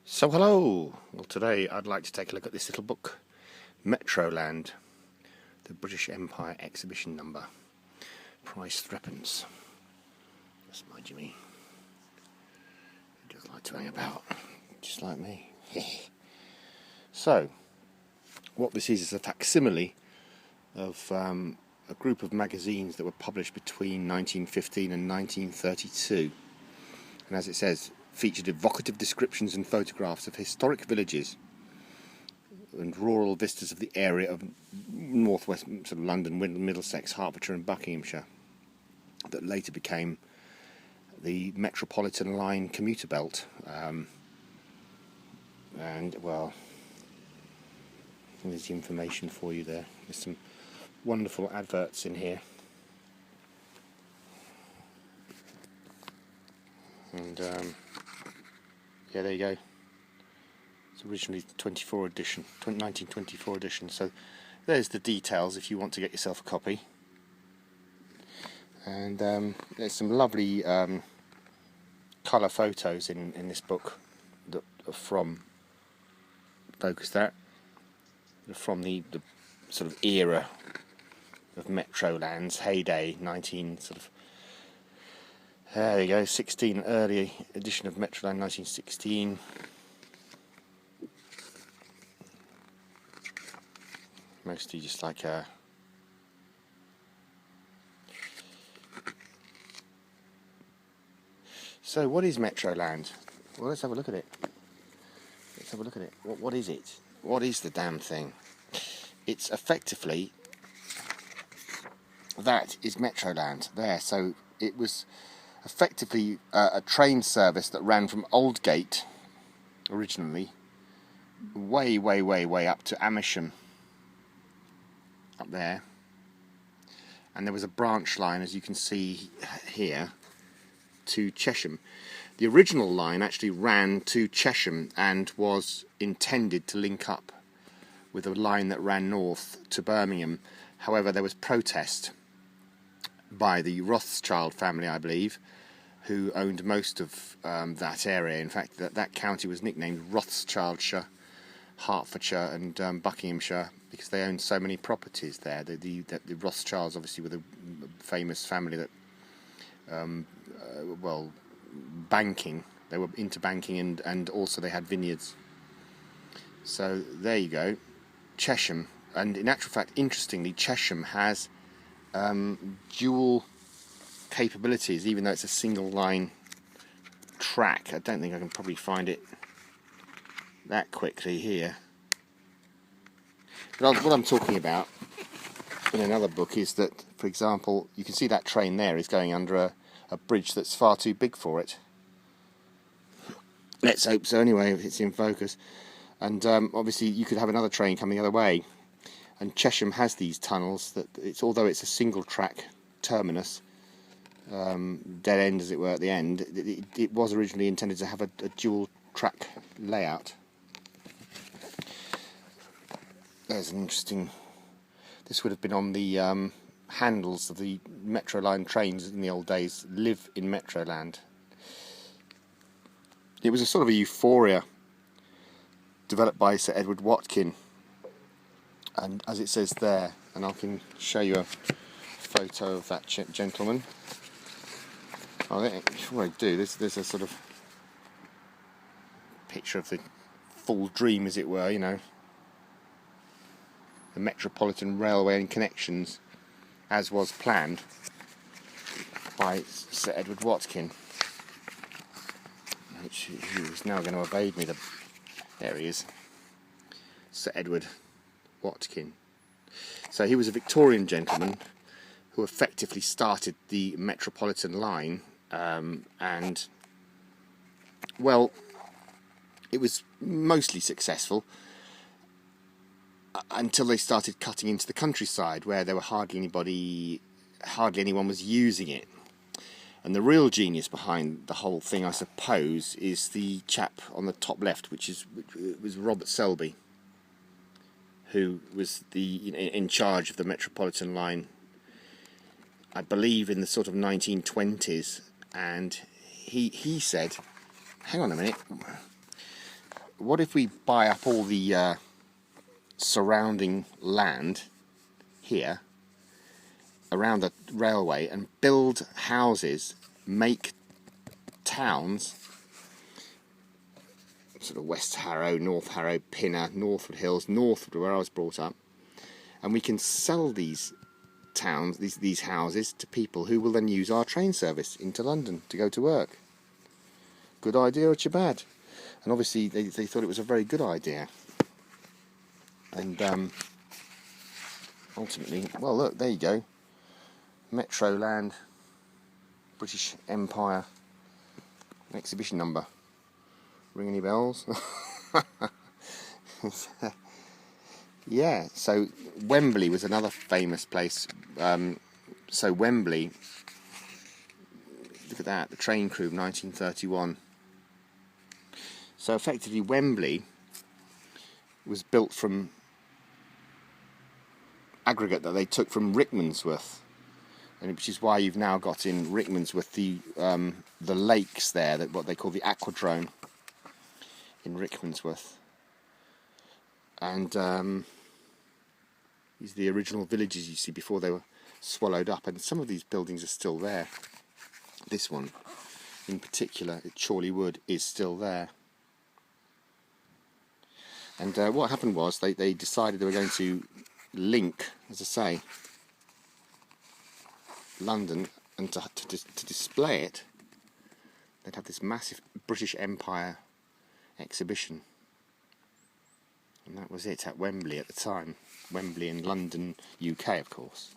So hello! Well, today I'd like to take a look at this little book, Metroland, the British Empire exhibition number. Price threepence. That's my Jimmy. He does like to hang about, just like me. So, what this is a facsimile of a group of magazines that were published between 1915 and 1932. And as it says, featured evocative descriptions and photographs of historic villages and rural vistas of the area of northwest sort of London, Middlesex, Hertfordshire and Buckinghamshire that later became the Metropolitan Line commuter belt. And, well, there's the information for you there. There's some wonderful adverts in here. And, yeah, there you go. It's originally 1924 edition. So there's the details if you want to get yourself a copy. And there's some lovely colour photos in this book that are from, focus that, from the sort of era of Metroland's heyday, there you go, 16, early edition of Metroland, 1916. Mostly just like a... So, what is Metroland? Well, let's have a look at it. What is it? What is the damn thing? It's effectively... That is Metroland. There, so it was... effectively a train service that ran from Aldgate originally way up to Amersham up there, and there was a branch line, as you can see here, to Chesham. The original line actually ran to Chesham and was intended to link up with a line that ran north to Birmingham. However, there was protest by the Rothschild family, I believe, who owned most of that area. In fact, that county was nicknamed Rothschildshire, Hertfordshire and Buckinghamshire, because they owned so many properties there. The Rothschilds obviously were the famous family that, banking. They were into banking and also they had vineyards. So there you go, Chesham. And in actual fact, interestingly, Chesham has dual capabilities, even though it's a single line track. I don't think I can probably find it that quickly here. But what I'm talking about in another book is that, for example, you can see that train there is going under a bridge that's far too big for it. Let's hope so anyway, if it's in focus. And obviously you could have another train coming the other way. And Chesham has these tunnels that although it's a single track terminus, dead end as it were at the end, it was originally intended to have a dual track layout. There's an interesting... This would have been on the handles of the Metroline trains in the old days. Live in Metroland. It was a sort of a euphoria developed by Sir Edward Watkin, and as it says there, and I can show you a photo of that gentleman. Before I do, there's a sort of picture of the full dream, as it were, you know, the Metropolitan Railway and connections as was planned by Sir Edward Watkin, which he is now going to evade me. There he is, Sir Edward Watkin. So he was a Victorian gentleman who effectively started the Metropolitan line, and, well, it was mostly successful until they started cutting into the countryside, where there were hardly anyone was using it. And the real genius behind the whole thing, I suppose, is the chap on the top left, which was Robert Selby, who was in charge of the Metropolitan line, I believe, in the sort of 1920s. And he said, hang on a minute, what if we buy up all the surrounding land here around the railway and build houses, make towns, sort of West Harrow, North Harrow, Pinner, Northwood Hills, Northwood, where I was brought up, and we can sell these towns, these houses, to people who will then use our train service into London to go to work. Good idea or bad? And obviously they thought it was a very good idea. And ultimately, well, look, there you go. Metroland, British Empire exhibition number. Ring any bells? Yeah, so Wembley was another famous place. So Wembley, look at that, the train crew, 1931. So effectively Wembley was built from aggregate that they took from Rickmansworth, and which is why you've now got in Rickmansworth the lakes there, that what they call the aquadrome in Rickmansworth. And these are the original villages you see before they were swallowed up, and some of these buildings are still there. This one in particular at Chorley Wood is still there. And what happened was they decided they were going to link, as I say, London, and to display it, they'd have this massive British Empire exhibition. And that was it at Wembley at the time. Wembley in London, UK, of course.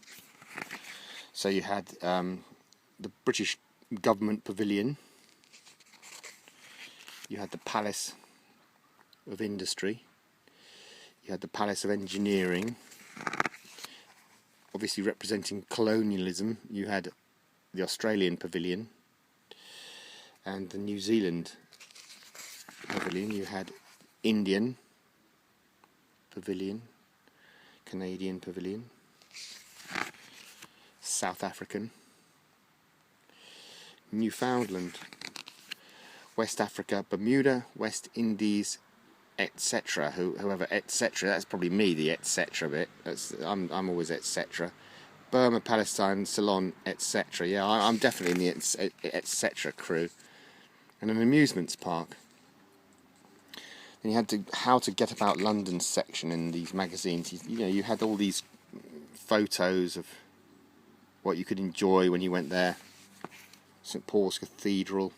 So you had the British Government Pavilion, you had the Palace of Industry, you had the Palace of Engineering, obviously representing colonialism. You had the Australian Pavilion and the New Zealand Pavilion. You had Indian Pavilion, Canadian Pavilion, South African, Newfoundland, West Africa, Bermuda, West Indies, etc. Whoever etc. That's probably me, the etc. bit. I'm always etc. Burma, Palestine, Ceylon, etc. Yeah, I'm definitely in the etc. crew. And an amusements park. And you had the How to Get About London section in these magazines. You know, you had all these photos of what you could enjoy when you went there. St Paul's Cathedral.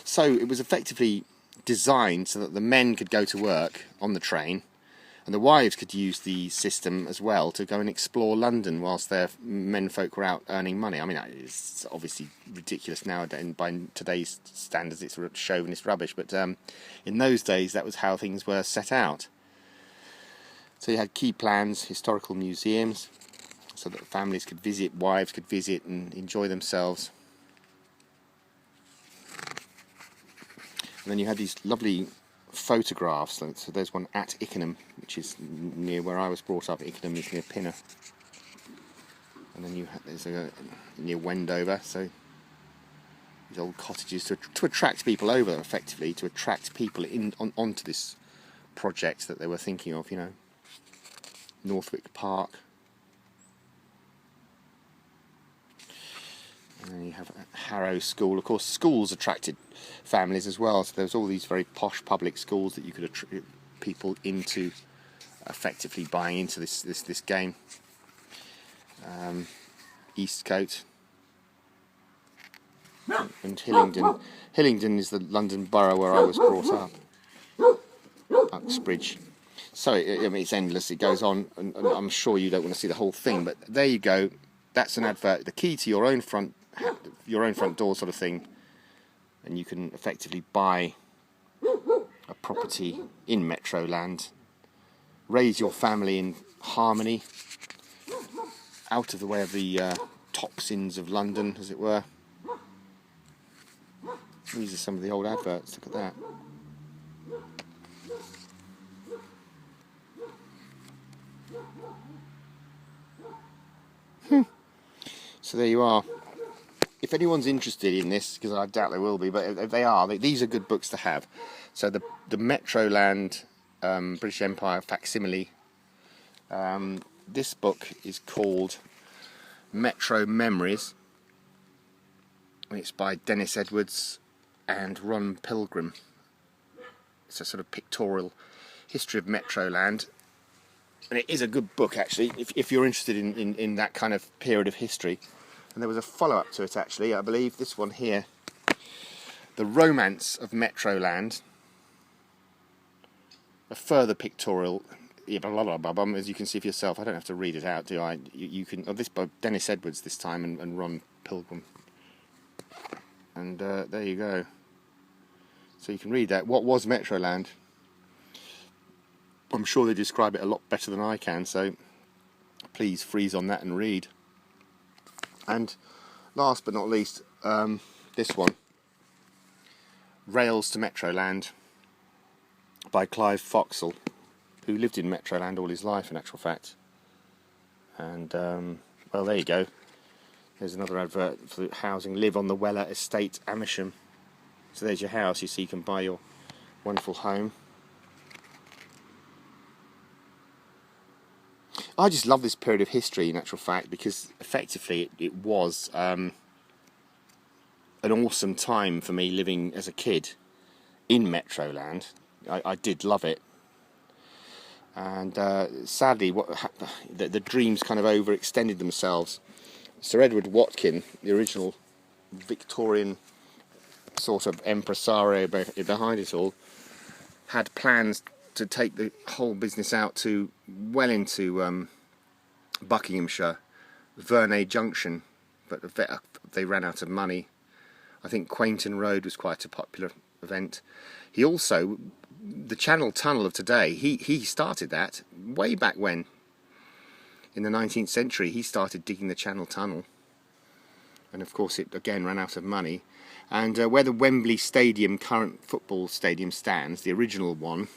So it was effectively designed so that the men could go to work on the train, and the wives could use the system as well to go and explore London whilst their menfolk were out earning money. I mean, it's obviously ridiculous nowadays, and by today's standards it's chauvinist rubbish, but in those days that was how things were set out. So you had key plans, historical museums, so that families could visit, wives could visit and enjoy themselves. And then you had these lovely photographs. So there's one at Ickenham, which is near where I was brought up. Ickenham is near Pinner. And then there's near Wendover. So these old cottages to attract people over, effectively, to attract people onto this project that they were thinking of, you know. Northwick Park. And then you have Harrow School. Of course, schools attracted families as well. So there was all these very posh public schools that you could attract people into, effectively buying into this game. Eastcote and Hillingdon. Hillingdon is the London borough where I was brought up. Uxbridge. So I mean, it's endless. It goes on, and I'm sure you don't want to see the whole thing. But there you go. That's an advert. The key to your own front door sort of thing, and you can effectively buy a property in Metroland, raise your family in harmony, out of the way of the toxins of London, as it were. These are some of the old adverts. Look at that. So there you are. if anyone's interested in this, because I doubt they will be, but if they are, these are good books to have. So the Metroland British Empire facsimile. This book is called Metro Memories. It's by Dennis Edwards and Ron Pilgrim. It's a sort of pictorial history of Metroland, and it is a good book actually if you're interested in that kind of period of history. And there was a follow-up to it actually, I believe, this one here, The Romance of Metroland, a further pictorial, as you can see for yourself. I don't have to read it out, do I? You can. Oh, this by Dennis Edwards this time and Ron Pilgrim. And there you go. So you can read that. What was Metroland? I'm sure they describe it a lot better than I can, so please freeze on that and read. And last but not least, this one, Rails to Metroland by Clive Foxall, who lived in Metroland all his life in actual fact. And well, there you go. There's another advert for housing. Live on the Weller Estate, Amersham. So there's your house. You see, you can buy your wonderful home. I just love this period of history in actual fact, because effectively it was an awesome time for me living as a kid in Metroland. I did love it. And sadly, the dreams kind of overextended themselves. Sir Edward Watkin, the original Victorian sort of impresario behind it all, had plans to take the whole business out to well into Buckinghamshire, Verney Junction, but they ran out of money. I think Quainton Road was quite a popular event. He also, the Channel Tunnel of today, he started that way back when. In the 19th century, he started digging the Channel Tunnel, and of course it again ran out of money. And where the Wembley Stadium, current football stadium, stands, the original one,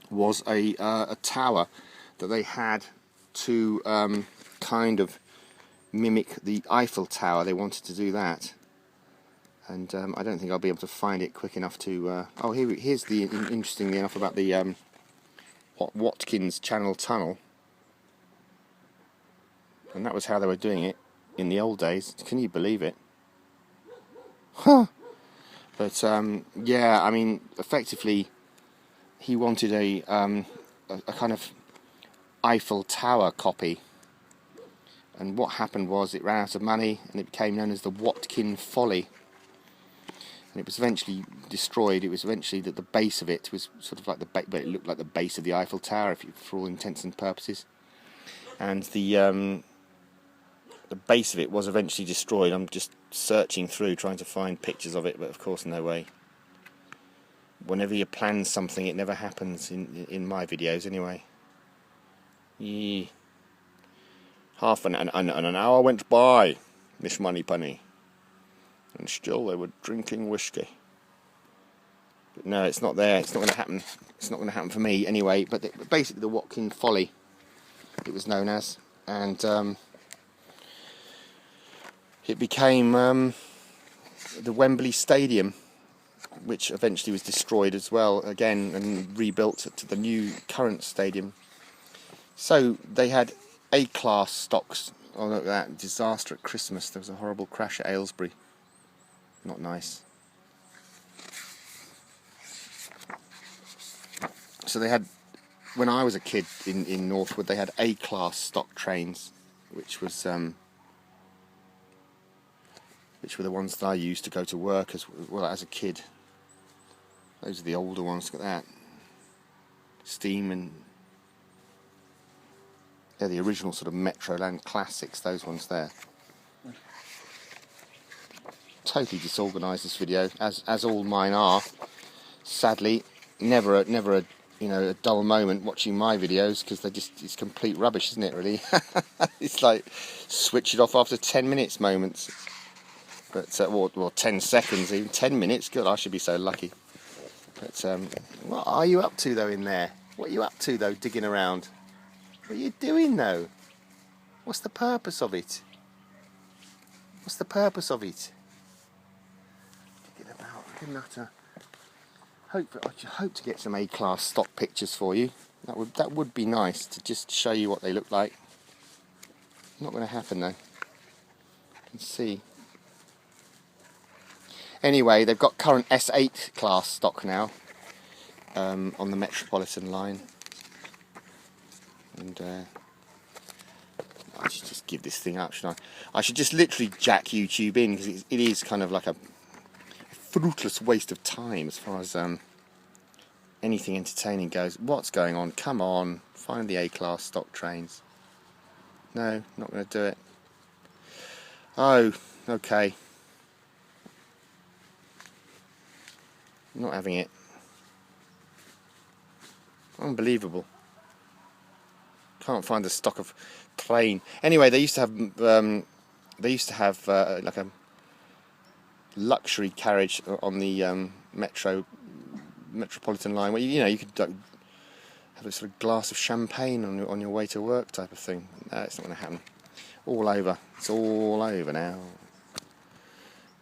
was a tower that they had to kind of mimic the Eiffel Tower. They wanted to do that, and I don't think I'll be able to find it quick enough to. Oh, here's the interestingly enough about the Watkins Channel Tunnel. And that was how they were doing it in the old days. Can you believe it? Huh. But yeah, I mean, effectively, he wanted a kind of Eiffel Tower copy. And what happened was it ran out of money, and it became known as the Watkin Folly. And it was eventually destroyed. It was eventually that the base of it was sort of like but it looked like the base of the Eiffel Tower, for all intents and purposes. And the base of it was eventually destroyed. I'm just searching through trying to find pictures of it, but of course no way. Whenever you plan something, it never happens in my videos anyway. Yeah. Half an hour went by, Miss Moneypenny, and still they were drinking whiskey. But no, it's not there. It's not going to happen. It's not going to happen for me anyway. But basically, the Watkin Folly, it was known as, and it became the Wembley Stadium, which eventually was destroyed as well again and rebuilt to the new current stadium. So they had A-class stocks. Oh, look at that disaster at Christmas. There was a horrible crash at Aylesbury. Not nice. So they had, when I was a kid in Northwood, they had A-class stock trains, which were the ones that I used to go to work as well as a kid. Those are the older ones. Look at that. Steam, and they're the original sort of Metroland classics, those ones there. Totally disorganised this video, as all mine are. Sadly, never a a dull moment watching my videos, because it's complete rubbish, isn't it, really? It's like switch it off after 10 minutes moments. But or 10 seconds, even 10 minutes. God, I should be so lucky. But what are you up to though in there? What are you up to though, digging around? What are you doing though? What's the purpose of it? What's the purpose of it? Dig it about. Good nutter. I hope to get some A-class stock pictures for you. That would be nice to just show you what they look like. Not going to happen though. Let's see. Anyway, they've got current S8 class stock now on the Metropolitan line, and I should just give this thing up, shouldn't I? I should just literally jack YouTube in, because it is kind of like a fruitless waste of time as far as anything entertaining goes. What's going on? Come on, find the A-class stock trains. No, not going to do it. Oh, okay. Not having it. Unbelievable. Can't find the stock of train. Anyway, they used to have like a luxury carriage on the Metropolitan line, where you could have a sort of glass of champagne on your way to work type of thing. No, it's not going to happen. All over. It's all over now.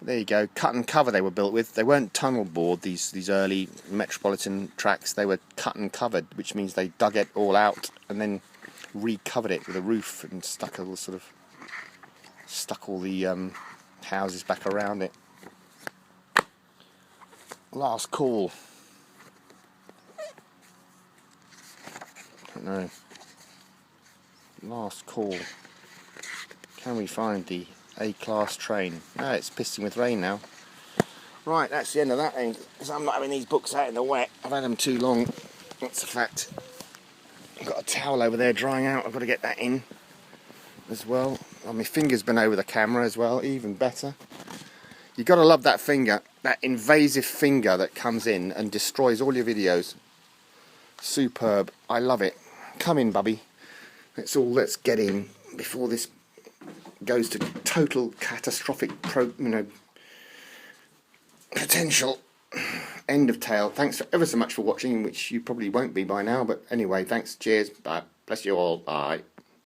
There you go. Cut and cover they were built with. They weren't tunnel bored, these early Metropolitan tracks. They were cut and covered, which means they dug it all out and then recovered it with a roof and stuck all the houses back around it. Last call. I don't know. Last call. Can we find the A-class train? No, it's pissing with rain now. Right, that's the end of that then, because I'm not having these books out in the wet. I've had them too long. That's a fact. I've got a towel over there drying out. I've got to get that in as well. Oh, my finger's been over the camera as well, even better. You've got to love that finger, that invasive finger that comes in and destroys all your videos. Superb. I love it. Come in, bubby. Let's get in before this goes to total catastrophic potential. End of tale. Thanks ever so much for watching, which you probably won't be by now, but anyway, thanks. Cheers. Bye. Bless you all. Bye.